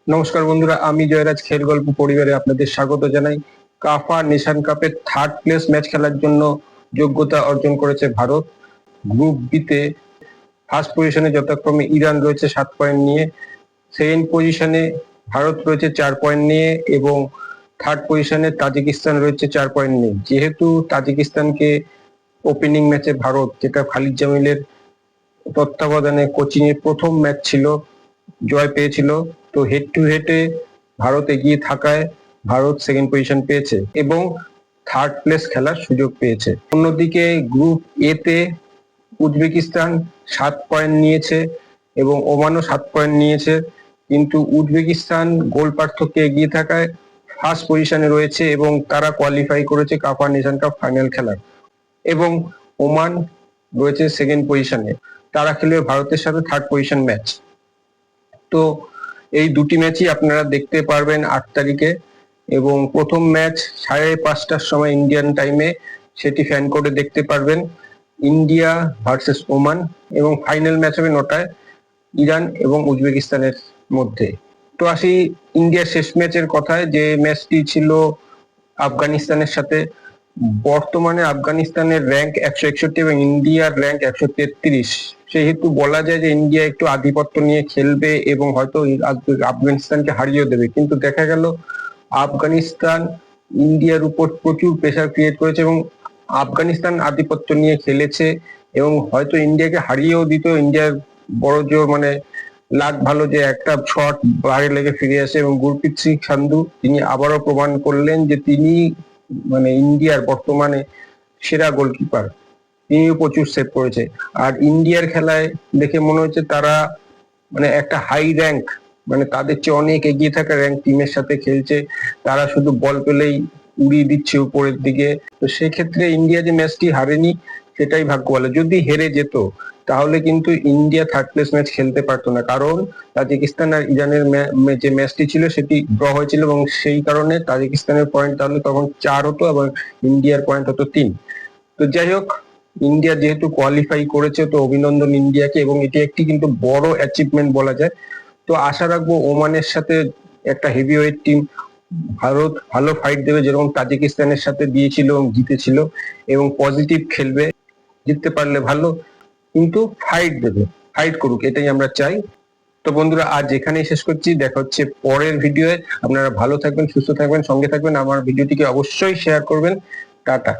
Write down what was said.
নমস্কার বন্ধুরা, আমি জয়রাজ খেল গল্প পরিবারে আপনাদের স্বাগত জানাই। কাফা নেশন কাপের থার্ড প্লেস ম্যাচ খেলার জন্য যোগ্যতা অর্জন করেছে ভারত। গ্রুপ বিতে ফার্স্ট পজিশনে যথাক্রমে ইরান রয়েছে 7 পয়েন্ট নিয়ে, সেকেন্ড পজিশনে ভারত রয়েছে 4 পয়েন্ট নিয়ে এবং থার্ড পজিশনে তাজিকিস্তান রয়েছে 4 পয়েন্ট নিয়ে। যেহেতু তাজিকিস্তানকে ওপেনিং ম্যাচে ভারত, যেটা খালিদ জামিলের তত্ত্বাবধানে কোচিং এর প্রথম ম্যাচ ছিল, জয় পেয়েছিল। তো হেড টু হেডে ভারত এগিয়ে থাকায় ভারত সেকেন্ড পজিশন পেয়েছে এবং থার্ড প্লেস খেলার সুযোগ পেয়েছে। অন্যদিকে গ্রুপ এ তে উজবেকিস্তান 7 পয়েন্ট নিয়েছে এবং ওমানও 7 পয়েন্ট নিয়েছে, কিন্তু উজবেকিস্তান গোল পার্থক্যে এগিয়ে থাকায় ফার্স্ট পজিশনে রয়েছে এবং তারা কোয়ালিফাই করেছে কাফা নেশন কাপ ফাইনাল খেলার। এবং ওমান রয়েছে সেকেন্ড পজিশনে, তারা খেলবে ভারতের সাথে থার্ড পজিশন ম্যাচ। তো এই দুটি ম্যাচই আপনারা দেখতে পারবেন 8 তারিখে, এবং প্রথম ম্যাচ 5:30টার সময় ইন্ডিয়ান টাইমে, সেটি ফ্যান কোডে দেখতে পারবেন, ইন্ডিয়া ভার্সেস ওমান। এবং ফাইনাল ম্যাচ হবে 9টায় ইরান এবং উজবেকিস্তানের মধ্যে। তো আসি ইন্ডিয়ার শেষ ম্যাচের কথায়, যে ম্যাচটি ছিল আফগানিস্তানের সাথে। বর্তমানে আফগানিস্তানের র্যাঙ্ক 161 এবং ইন্ডিয়ার র্যাঙ্ক 133। সেহেতু বলা যায় যে ইন্ডিয়া একটু আধিপত্য নিয়ে খেলবে এবং হয়তো আফগানিস্তানকে হারিয়েও দেবে। কিন্তু দেখা গেল আফগানিস্তান ইন্ডিয়ার উপর প্রচুর প্রেসার ক্রিয়েট করেছে এবং আফগানিস্তান আধিপত্য নিয়ে খেলেছে এবং হয়তো ইন্ডিয়াকে হারিয়েও দিত। ইন্ডিয়ার বড় জোর লাক ভালো যে একটা শট বাইরে লেগে ফিরে আসে, এবং গুরপ্রীত সিং সান্ধু তিনি আবারও প্রমাণ করলেন যে তিনি ইন্ডিয়ার বর্তমানে সেরা গোলকিপার। তিনিও প্রচুর সেভ করেছে। আর ইন্ডিয়ার খেলায় দেখে মনে হচ্ছে তারা একটা হাই র্যাঙ্ক, তাদের চেয়ে অনেক এগিয়ে থাকা র্যাঙ্ক টিমের সাথে খেলছে। তারা শুধু বল পেলেই উড়িয়ে দিচ্ছে উপরের দিকে। তো সেক্ষেত্রে ইন্ডিয়া যে ম্যাচটি হারেনি সেটাই ভাগ্য ভালো। যদি হেরে যেত তাহলে কিন্তু ইন্ডিয়া থার্ড প্লেস ম্যাচ খেলতে পারতো না, কারণ তাজিকিস্তান আর ইরানের যে ম্যাচটি ছিল সেটি ড্র হয়েছিল এবং সেই কারণে তাজিকিস্তানের পয়েন্ট তাহলে তখন 4 হতো এবং ইন্ডিয়ার পয়েন্ট হতো 3। তো যাই হোক, ইন্ডিয়া যেহেতু কোয়ালিফাই করেছে, তো অভিনন্দন ইন্ডিয়াকে, এবং এটি একটি কিন্তু বড় অ্যাচিভমেন্ট বলা যায়। তো আশা রাখবো ওমানের সাথে একটা হেভিওয়েট টিম ভারত ভালো ফাইট দেবে, যেরকম তাজিকিস্তানের সাথে দিয়েছিল এবং জিতেছিল, এবং পজিটিভ খেলবে। জিততে পারলে ভালো, কিন্তু ফাইট দেবে, ফাইট করুক, এটাই আমরা চাই। তো বন্ধুরা, আজ এখানেই শেষ করছি। দেখা হচ্ছে পরের ভিডিওয়ে। আপনারা ভালো থাকবেন, সুস্থ থাকবেন, সঙ্গে থাকবেন। আমার ভিডিওটিকে অবশ্যই শেয়ার করবেন। টাটা।